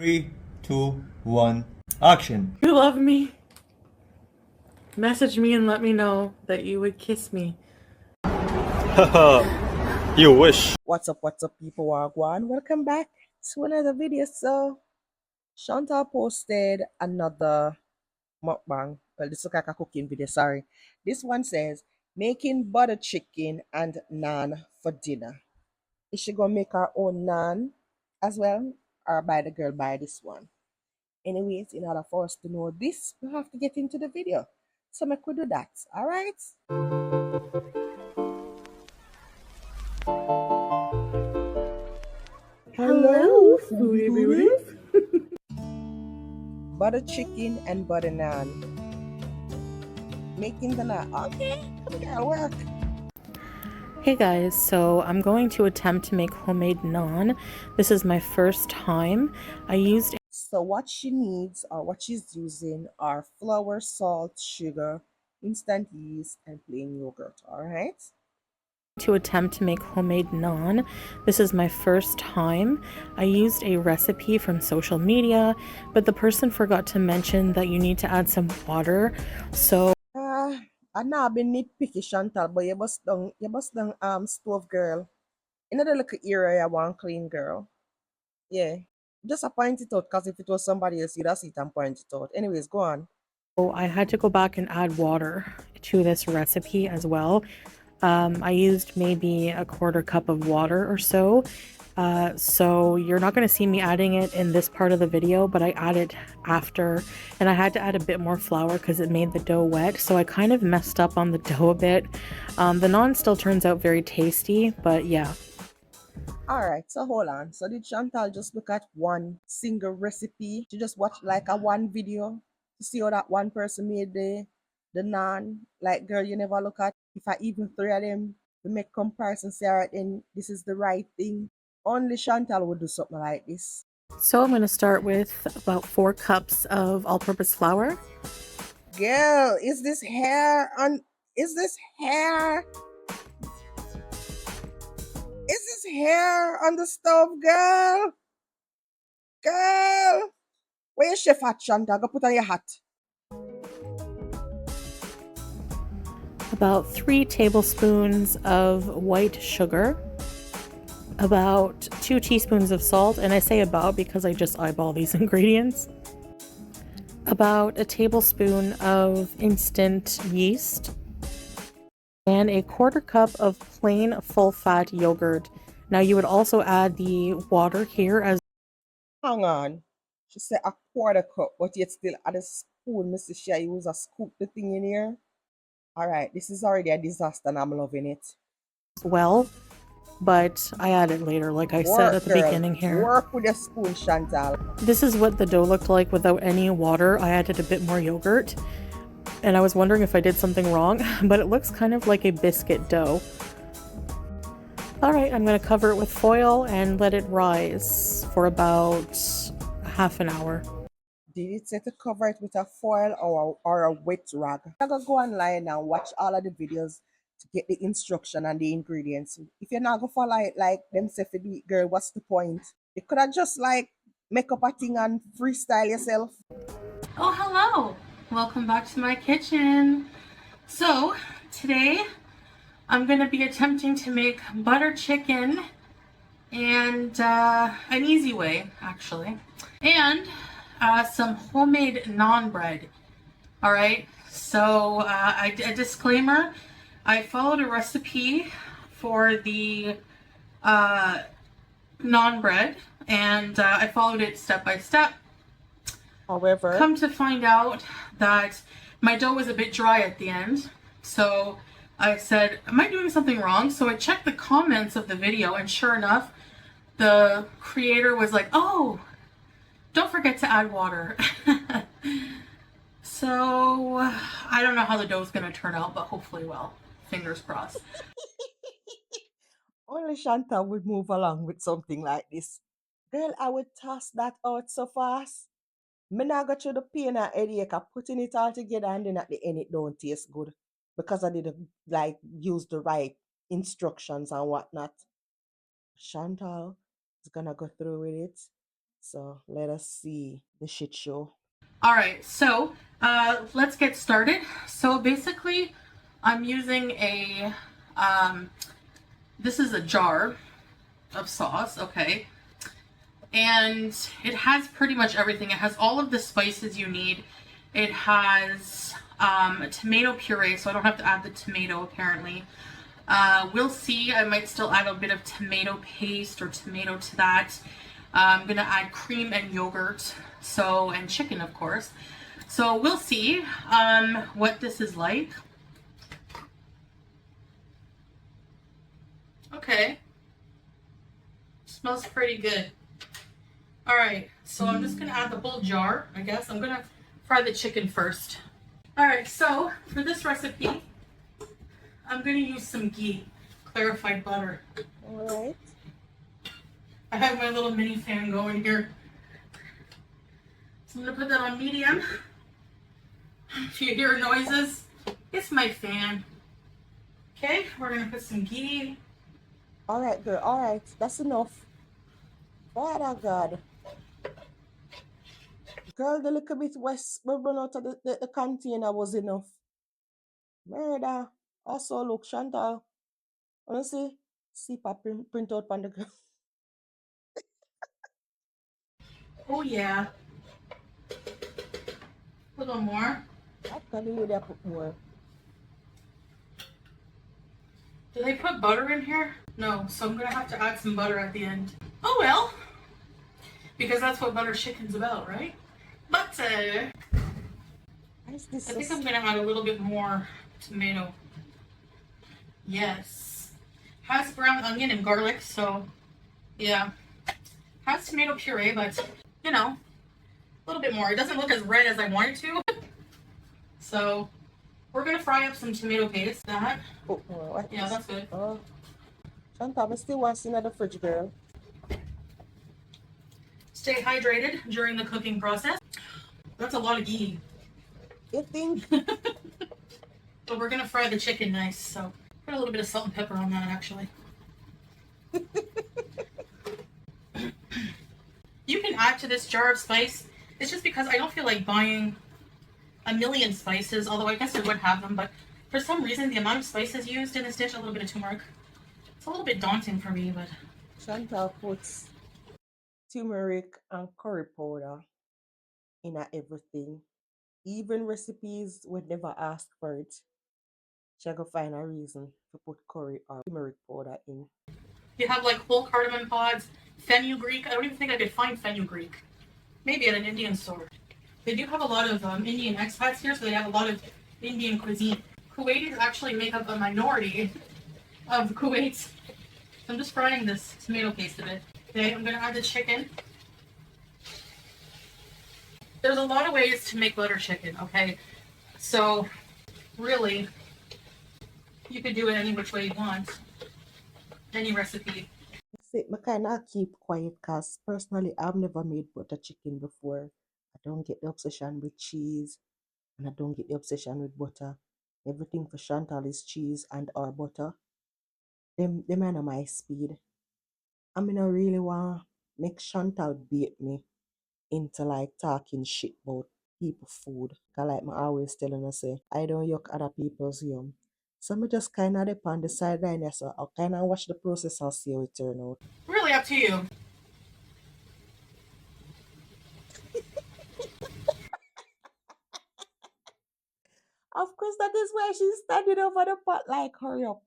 Three, two, one, action. You love me? Message me and let me know that you would kiss me. Haha, you wish. What's up, people? Wagwan. Welcome back to another video. So, Chantal posted another mukbang. Well, this looks like a cooking video, sorry. This one says, making butter chicken and naan for dinner. Is she gonna make her own naan as well? Or buy this one? Anyways, in order for us to know this, we have to get into the video. So, make we do that, alright? Hello, Foodie Beauty. Butter chicken and butter naan. Making the naan. Okay, that'll work. Hey guys, so I'm going to attempt to make homemade naan. This is my first time. So what she needs or what she's using are flour, salt, sugar, instant yeast, and plain yogurt. Alright? To attempt to make homemade naan. This is my first time. I used a recipe from social media, but the person forgot to mention that you need to add some water. So I know I've been nitpicky, Chantal, but you bust down stove girl. In the little area, I want clean girl. Yeah. Just point it out, because if it was somebody else, you'd have it and point it out. Anyways, go on. I had to go back and add water to this recipe as well. I used maybe a quarter cup of water or so. So you're not going to see me adding it in this part of the video, but I added after, and I had to add a bit more flour because it made the dough wet. So I kind of messed up on the dough a bit. The naan still turns out very tasty, but yeah. Alright, so hold on. So did Chantal just look at one single recipe? She just watched like a one video to see how that one person made the naan? Like, girl, you never look at if I even three of them to make comparison, say, alright, then this is the right thing. Only Chantal would do something like this. So I'm going to start with about 4 cups of all-purpose flour. Girl, is this hair on? Is this hair? Is this hair on the stove, girl? Girl, where your chef hat, Chantal? Go put on your hat. About 3 tablespoons of white sugar, about 2 teaspoons of salt, and I say about because I just eyeball these ingredients, about a tablespoon of instant yeast, and a quarter cup of plain full-fat yogurt. Now you would also add the water here as Hang on. She said a quarter cup, but yet still add a spoon. Mrs. Shea use a scoop the thing in here. Alright, this is already a disaster and I'm loving it. well, but I add it later, like I said at the beginning here. Work with your spoon, Chantal. This is what the dough looked like without any water. I added a bit more yogurt, and I was wondering if I did something wrong, but it looks kind of like a biscuit dough. Alright, I'm going to cover it with foil and let it rise for about half an hour. Did it say to cover it with a foil or a wet rag? I'm gonna go online and watch all of the videos to get the instruction and the ingredients. If you're not gonna follow it like them say for the girl, what's the point? You could have just like make up a thing and freestyle yourself. Oh, hello! Welcome back to my kitchen. So, today I'm going to be attempting to make butter chicken and an easy way, actually, and some homemade naan bread. All right, so a disclaimer, I followed a recipe for the naan bread, and I followed it step by step. However, come to find out that my dough was a bit dry at the end, so I said, am I doing something wrong? So I checked the comments of the video, and sure enough, the creator was like, oh, don't forget to add water. So I don't know how the dough's gonna turn out, but hopefully well. Fingers crossed. only Chantal would move along with something like this. Girl, I would toss that out so fast. Me not go through the pain and headache of putting it all together and then at the end it don't taste good. Because I didn't like use the right instructions and whatnot. Chantal is gonna go through with it. So let us see the shit show. All right, so let's get started. So basically, I'm using this is a jar of sauce, okay? And it has pretty much everything. It has all of the spices you need. It has tomato puree, so I don't have to add the tomato apparently. We'll see. I might still add a bit of tomato paste or tomato to that. I'm gonna add cream and yogurt, and chicken, of course. So we'll see what this is like. Okay, smells pretty good. All right, so I'm just gonna add the whole jar, I guess. I'm gonna fry the chicken first. All right, so for this recipe, I'm gonna use some ghee, clarified butter. All right. I have my little mini fan going here. So I'm gonna put that on medium. If you hear noises, it's my fan. Okay, we're gonna put some ghee. All right, girl. All right. That's enough. Father God. Girl, the little bit west we run out of the container was enough. Murder. Also, look, Chantal. Honestly, see print out on the girl. Oh yeah, a little more. I can't believe they put more. Do they put butter in here? No, so I'm gonna have to add some butter at the end. Oh well, because that's what butter chicken's about, right? Butter. Why is this I so think I'm gonna add a little bit more tomato. Yes. Has brown onion and garlic, so yeah. Has tomato puree, but you know, a little bit more. It doesn't look as red as I want it to. So we're gonna fry up some tomato paste. That. Oh, what Yeah, is- that's good. Oh, Chantal, I still want to see the fridge, girl. Stay hydrated during the cooking process. That's a lot of ghee. You think? But we're gonna fry the chicken nice, so put a little bit of salt and pepper on that actually. You can add to this jar of spice. It's just because I don't feel like buying a million spices, although I guess I would have them, but for some reason the amount of spices used in this dish, a little bit of turmeric, it's a little bit daunting for me, but Chantal puts turmeric and curry powder in everything. Even recipes would never ask for it. She go find a reason to put curry or turmeric powder in. you have like whole cardamom pods, fenugreek. I don't even think I could find fenugreek. Maybe at an Indian store. They do have a lot of Indian expats here, so they have a lot of Indian cuisine. Kuwaitis actually make up a minority of Kuwait. So I'm just frying this tomato paste a bit. Okay, I'm gonna add the chicken. There's a lot of ways to make butter chicken, okay? So really, you could do it any which way you want. Any recipe. See, I kind of keep quiet because personally I've never made butter chicken before. I don't get the obsession with cheese and I don't get the obsession with butter. Everything for Chantal is cheese and or butter. Them are my speed. I mean, I really want make Chantal bait me into like talking shit about people food. Cause like I always telling her say, I don't yuck other people's yum. So I just kind of dip on the sideline, so I'll kind of watch the process and see how it turn out. Really up to you. Of course, that is why she's standing over the pot like, hurry up.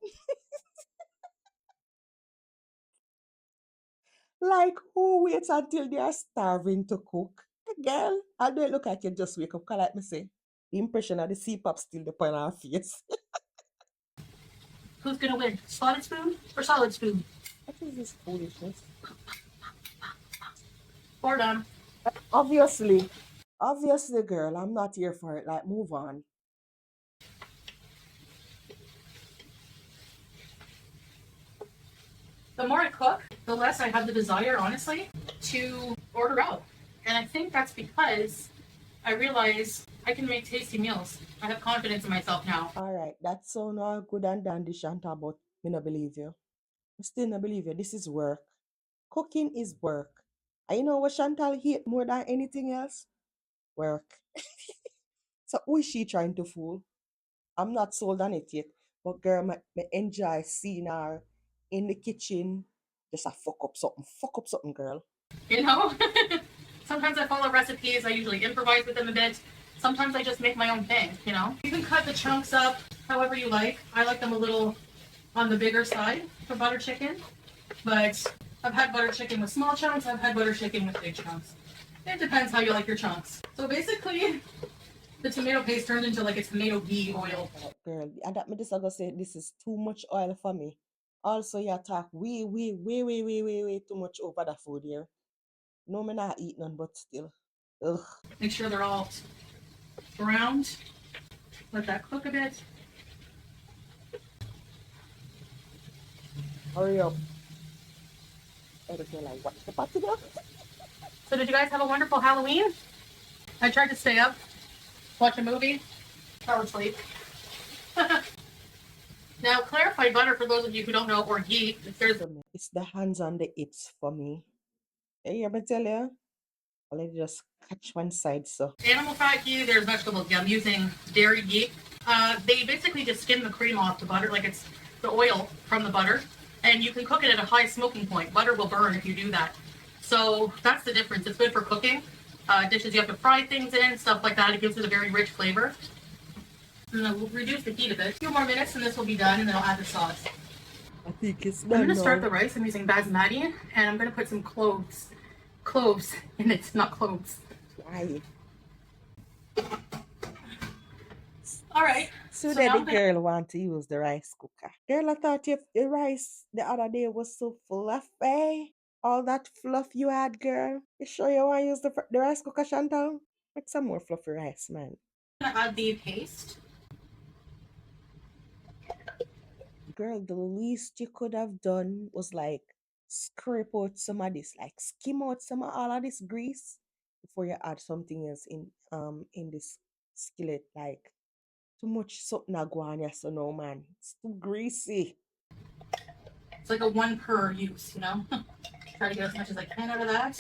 Like, who waits until they are starving to cook? Girl, I don't look like you just wake up, 'cause like me say, the impression of the C-pop still the on her face. Who's gonna win? Spotted spoon or solid spoon? What is this foolishness? Or done. Obviously, girl, I'm not here for it. Like, move on. The more I cook, the less I have the desire, honestly, to order out. And I think that's because I realize I can make tasty meals. I have confidence in myself now. All right, that's so now good and dandy, Shanta, but me not believe you. I still not believe you. This is work. Cooking is work. And you know what Chantal hate more than anything else? Work. So who is she trying to fool? I'm not sold on it yet. But girl, me enjoy seeing her in the kitchen. Just a fuck up something. Fuck up something, girl. You know? Sometimes I follow recipes, I usually improvise with them a bit. Sometimes I just make my own thing, you know? You can cut the chunks up however you like. I like them a little on the bigger side for butter chicken. But I've had butter chicken with small chunks, I've had butter chicken with big chunks. It depends how you like your chunks. So basically, the tomato paste turned into like a tomato ghee oil. Girl, and that me just gonna say this is too much oil for me. Also, you talk way too much over the food here. No, me not eat none, but still. Ugh. Make sure they're all browned. Let that cook a bit. Hurry up. Everything like what's the pot together? So did you guys have a wonderful Halloween? I tried to stay up, watch a movie, fell asleep. Now, clarified butter, for those of you who don't know, or ghee, It's the hands on the hips for me. Hey, you ever tell you? Let me just catch one side, so. animal fat ghee, there's vegetable ghee. I'm using dairy ghee. They basically just skim the cream off the butter, like it's the oil from the butter, and you can cook it at a high smoking point. Butter will burn if you do that. So that's the difference. It's good for cooking. Dishes you have to fry things in, stuff like that. It gives it a very rich flavor. And then we'll reduce the heat a bit. A few more minutes and this will be done, and then I'll add the sauce. I think it's I'm done going to start now. the rice. I'm using basmati, and I'm going to put some cloves in it, not cloves. Why? All right. So So that now the I'm gonna girl want to use the rice cooker. Girl, I thought the rice the other day was so fluffy. All that fluff you had, girl. You sure you want to use the rice cooker, Chantal? Make some more fluffy rice, man. add the paste. Girl, the least you could have done was like scrape out some of this, like skim out some of all of this grease before you add something else in this skillet. Like too much something a go on here, so no man. It's too greasy. It's like a one per use, you know? Try to get as much as I can out of that.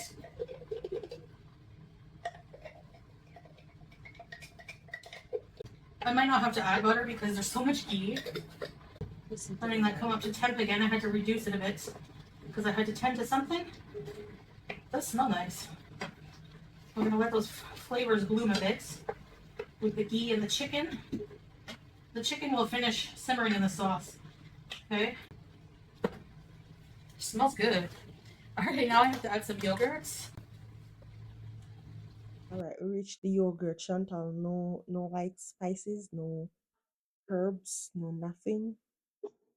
I might not have to add butter because there's so much ghee. Letting that come up to temp again, I had to reduce it a bit because I had to tend to something. It does smell nice. We're gonna let those flavors bloom a bit with the ghee and the chicken. The chicken will finish simmering in the sauce. Okay? Smells good. Alright, now I have to add some yogurt. Alright, we reached the yogurt, Chantal. No like spices, no herbs, no nothing.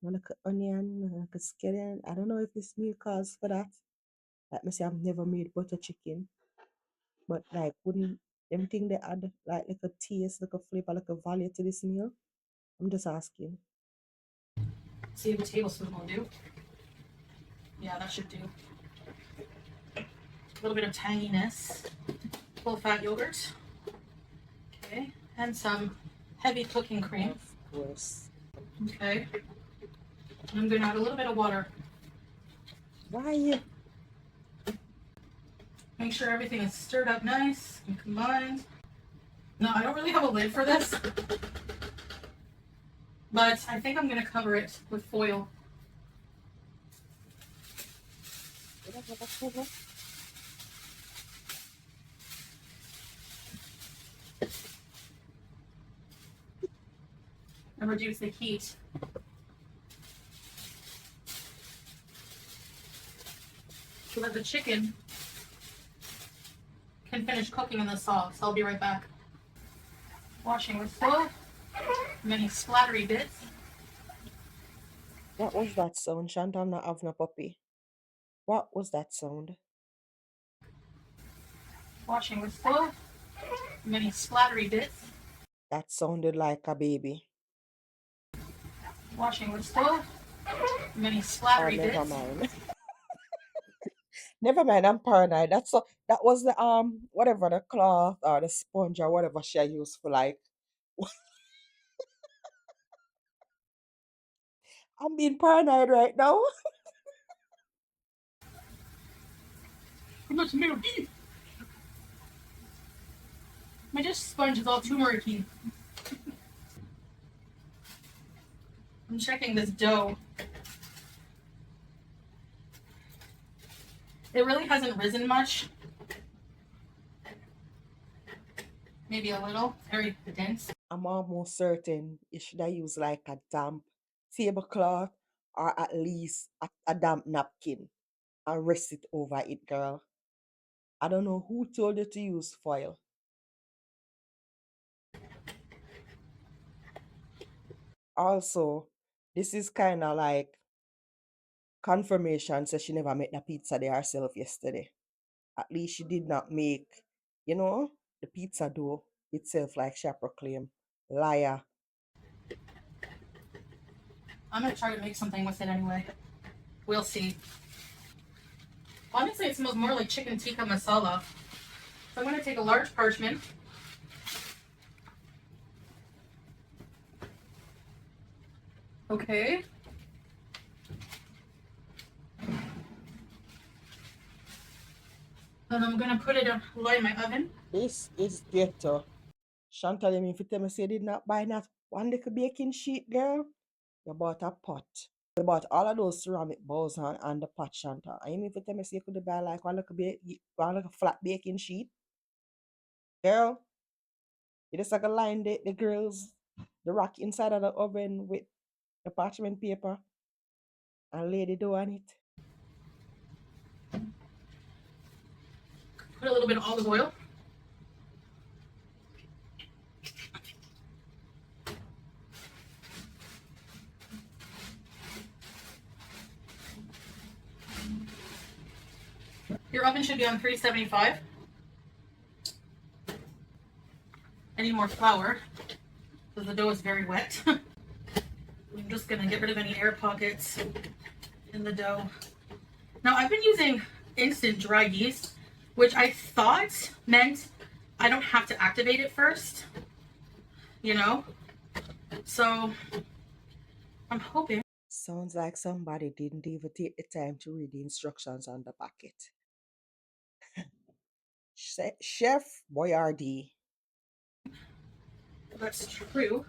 No like a onion, no like a scallion. I don't know if this meal calls for that. Like me say I've never made butter chicken. But like wouldn't them thing they add like a taste, like a flavor, like a value to this meal? I'm just asking. See if a tablespoon will do. Yeah, that should do. A little bit of tanginess. Full fat yogurt. Okay. And some heavy cooking cream. Of course. Okay. And I'm gonna add a little bit of water. Why? Make sure everything is stirred up nice and combined. No, I don't really have a lid for this, but I think I'm gonna cover it with foil. And reduce the heat. So that the chicken can finish cooking in the sauce. I'll be right back. Washing with soap. Many splattery bits. What was that sound? Chantal not having a puppy. What was that sound? Washing with soap. Many splattery bits. That sounded like a baby. Washing with soap. Many Oh, splattery never bits. mind. Never mind, I'm paranoid. That was the whatever the cloth or the sponge or whatever she used for like. I'm being paranoid right now. Let's make a beef. My dish sponge is all turmeric-y. I'm checking this dough. It really hasn't risen much. Maybe a little. Very dense. I'm almost certain you should have used like a damp tablecloth or at least a damp napkin and rest it over it, girl. I don't know who told you to use foil. Also, this is kind of like confirmation so she never made the pizza there herself yesterday. At least she did not make, the pizza dough itself like she proclaimed. Liar. I'm gonna try to make something with it anyway. We'll see. Honestly, it smells more like chicken tikka masala. So I'm gonna take a large parchment. Okay. And I'm gonna put it light in my oven. This is ghetto. Chantal, you mean if you tell me say you did not buy not one little baking sheet, girl? You bought a pot. You bought all of those ceramic bowls and the pot, Chantal. And you mean if you tell me say you could buy like one little flat baking sheet? Girl, you just like a line the girls, the rack inside of the oven with the parchment paper and lay the dough on it. Put a little bit of olive oil. Your oven should be on 375. I need more flour because the dough is very wet. I'm just gonna get rid of any air pockets in the dough. Now I've been using instant dry yeast, which I thought meant I don't have to activate it first, So I'm hoping. Sounds like somebody didn't even take the time to read the instructions on the packet. Chef Boyardee. That's true.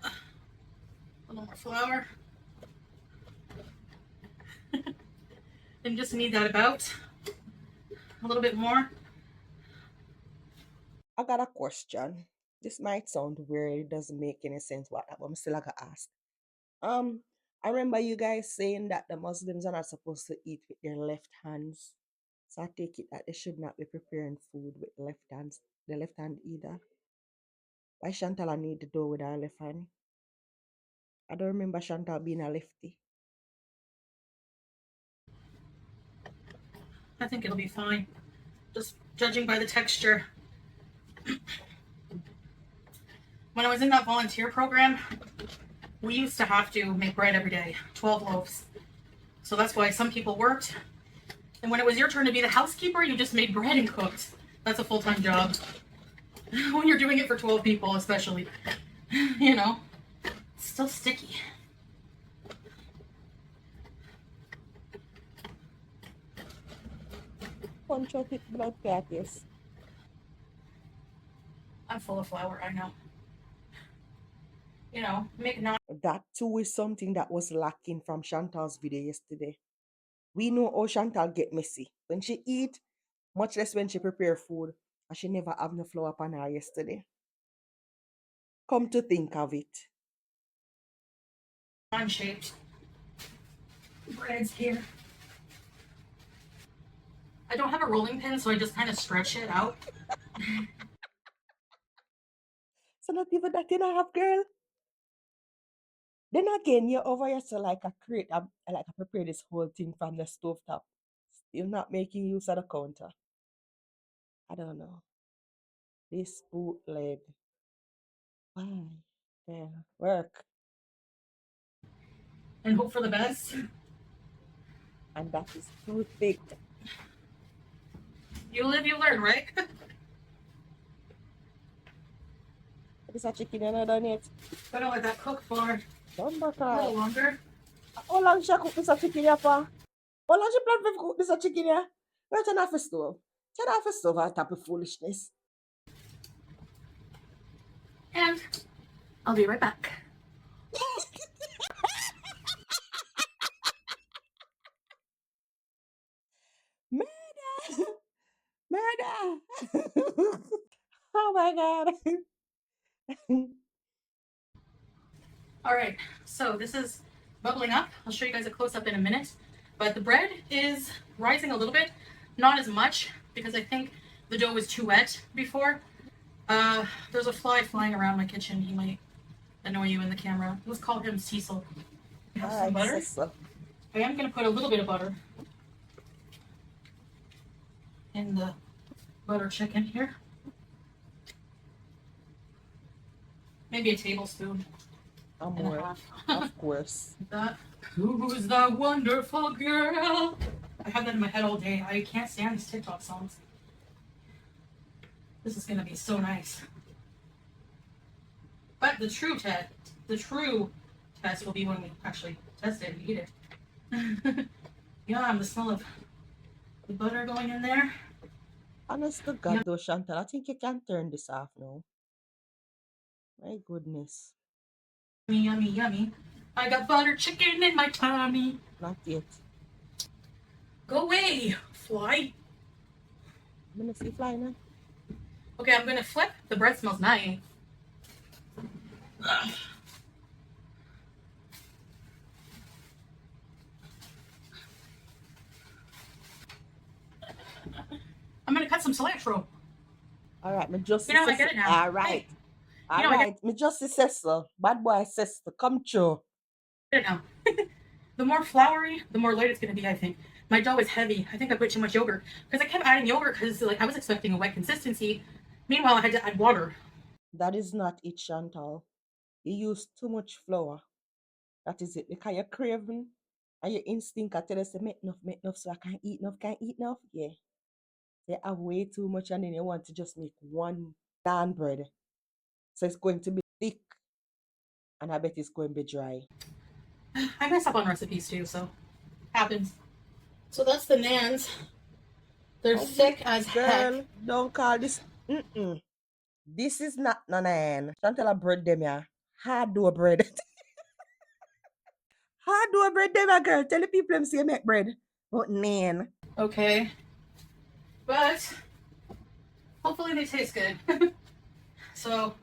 A little more flour. And just need that about a little bit more. I got a question. This might sound weird, it doesn't make any sense but I'm still gonna ask. I remember you guys saying that the Muslims are not supposed to eat with their left hands. So I take it that they should not be preparing food with the left hand either. Why Chantal I need to do with her left hand? I don't remember Chantal being a lefty. I think it'll be fine. Just judging by the texture. When I was in that volunteer program, we used to have to make bread every day, 12 loaves. So that's why some people worked. And when it was your turn to be the housekeeper, you just made bread and cooked. That's a full-time job. When you're doing it for 12 people, especially. It's still sticky. Punch out it blood clots. I'm full of flour, I know. Make naan. That too is something that was lacking from Chantal's video yesterday. We know how Chantal get messy. When she eat, much less when she prepare food, and she never have no flour upon her yesterday. Come to think of it. Shaped breads here. I don't have a rolling pin, so I just kind of stretch it out. So not even that you have, girl. Then again, you're over here so like I prepare this whole thing from the stove top. Still not making use of the counter. I don't know. This bootleg. Why? Yeah, work. And hope for the best. And that is perfect. You live, you learn, right? This a chicken and I done it. Gonna let that cook for Don't back a little up. longer. How long she cook this a chicken here for? How long she plan to cook this a chicken here? Where turn off the stove? Turn off the stove and type of foolishness. And I'll be right back. Murder! Murder! Oh my god. All right, so this is bubbling up. I'll show you guys a close-up in a minute. But the bread is rising a little bit, not as much because I think the dough was too wet before. There's a fly flying around my kitchen. He might annoy you in the camera. Let's call him Cecil. I have some butter. Sister. I am going to put a little bit of butter in the butter chicken here. Maybe a tablespoon I'm and a more, half. of course. That. Who's that wonderful girl? I have that in my head all day. I can't stand these TikTok songs. This is gonna be so nice. But the true test will be when we actually test it and eat it. Yum, the smell of the butter going in there. Honest to God though, Chantal, I think you can turn this off now. My goodness. Yummy, yummy, yummy. I got butter chicken in my tummy. Not yet. Go away, fly. I'm gonna see fly now. Okay, I'm gonna flip. The bread smells nice. I'm gonna cut some cilantro. All right, my justice. You know, I get it now. All right. Hey. All right, my justice sister. Bad boy sister, come true. I get it now. The more floury, the more light it's gonna be, I think. My dough is heavy. I think I put too much yogurt. Because I kept adding yogurt because like I was expecting a wet consistency. Meanwhile, I had to add water. That is not it, Chantal. You use too much flour. That is it. Because you're craving and your instinct can tell us to make enough so I can't eat enough. Yeah. They have way too much and then you want to just make one naan bread. So it's going to be thick and I bet it's going to be dry. I mess up on recipes too, so happens. So that's the naans. They're thick as Girl, heck. don't call this. This is not naan. Chantal a bread them ya. Hard dough bread. Hard dough bread them ya, girl. Tell the people them say you make bread. But naan. Okay. But hopefully they taste good. So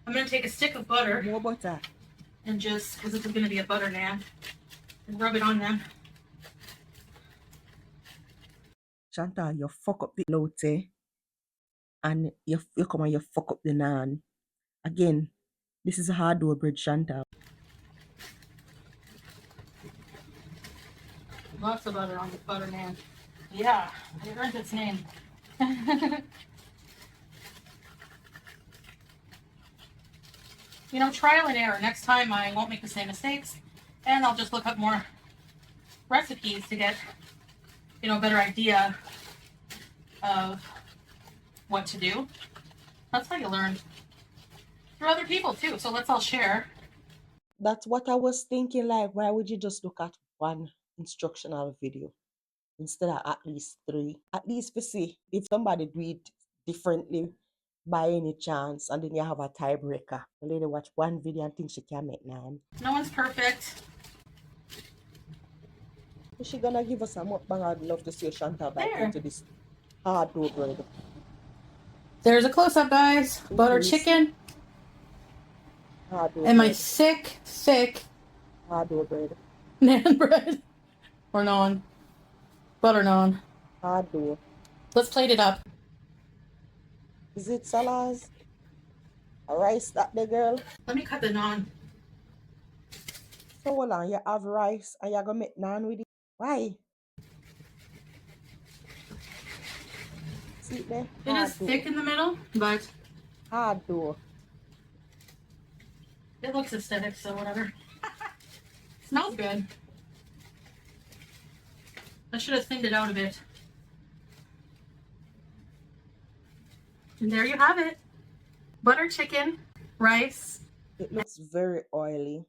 I'm gonna take a stick of butter. More butter. And just, because it's gonna be a butter naan, and rub it on them. Chantal, you fuck up the lote and you come and you fuck up the naan. Again, this is a hard dough bread, Chantal. Lots of butter on the butter naan. Yeah, it earned its name. You know, trial and error. Next time I won't make the same mistakes, and I'll just look up more recipes to get, you know, a better idea of what to do. That's how you learn through other people too. So let's all share. That's what I was thinking. Like, why would you just look at one instructional video instead of at least 3? At least to see if somebody do it differently by any chance, and then you have a tiebreaker. The lady watch one video and think she can make naan. No one's perfect. Is she gonna give us a mukbang? I'd love to see Chantal bite There. into this hard dough bread. There's a close-up, guys. Butter Please. chicken Hard dough and my bread. thick Hard dough bread. naan bread or naan, butter naan. Hard dough. Let's plate it up. Is it salads? A rice that the girl? Let me cut the naan. So hold on, you have rice and you're gonna make naan with it? Why? See it there? It is thick in the middle, but Hard dough. it looks aesthetic, so whatever. Smells good. I should have thinned it out a bit. And there you have it. Butter chicken, rice. It looks very oily.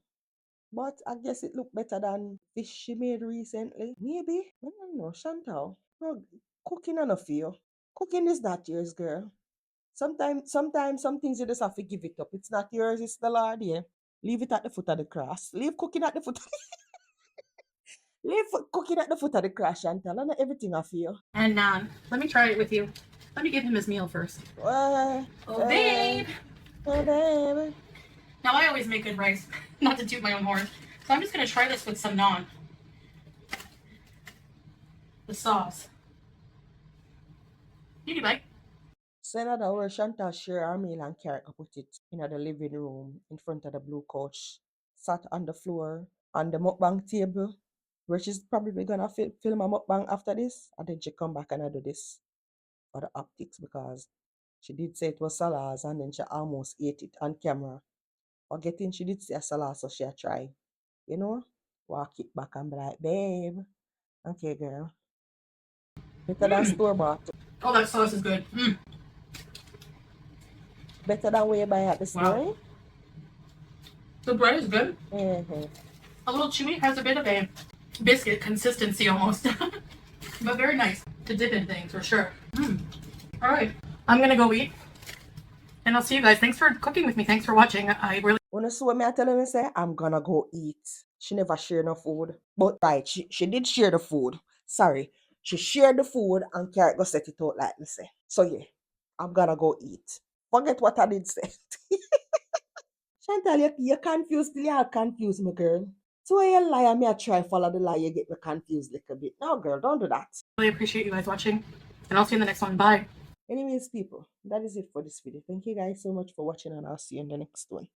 But I guess it looked better than fish she made recently. Maybe. I don't know. Chantal. No, cooking enough for you. Cooking is not yours, girl. Sometimes some things you just have to give it up. It's not yours, it's the Lord, yeah. Leave it at the foot of the cross. Leave cooking at the foot. Leave cooking at the foot of the cross, Chantal. And not everything I feel. And naan. Let me try it with you. Let me give him his meal first. Oh, babe. Oh, baby. Now, I always make good rice, not to toot my own horn. So I'm just going to try this with some naan. The sauce. You bite. So in other words, Chantal share her meal and carrot and put it in the living room in front of the blue couch. Sat on the floor on the mukbang table, where she's probably gonna film a mukbang after this, and then she come back and I do this for the optics because she did say it was salad and then she almost ate it on camera. Forgetting she did say a salad, so she a try. You know? Walk it back and be like, babe. Okay, girl. Better than store bought. Oh, that sauce is good. Better than where you buy at the store. Wow. The bread is good. Mm-hmm. A little chewy, has a bit of a biscuit consistency almost. But very nice to dip in things for sure. All right, I'm gonna go eat. And I'll see you guys. Thanks for cooking with me. Thanks for watching. I really When you see what me I tell her, say, I'm gonna go eat. She never share no food. But right, she did share the food. Sorry. She shared the food and Carrot go set it out like me say. So yeah, I'm gonna go eat. Forget what I did say. Chantal, you confused till you confused me, girl. So when you lie and me I try follow the lie, you get me confused a little bit. No, girl, don't do that. really appreciate you guys watching. And I'll see you in the next one. Bye. Anyways, people, that is it for this video. Thank you guys so much for watching and I'll see you in the next one.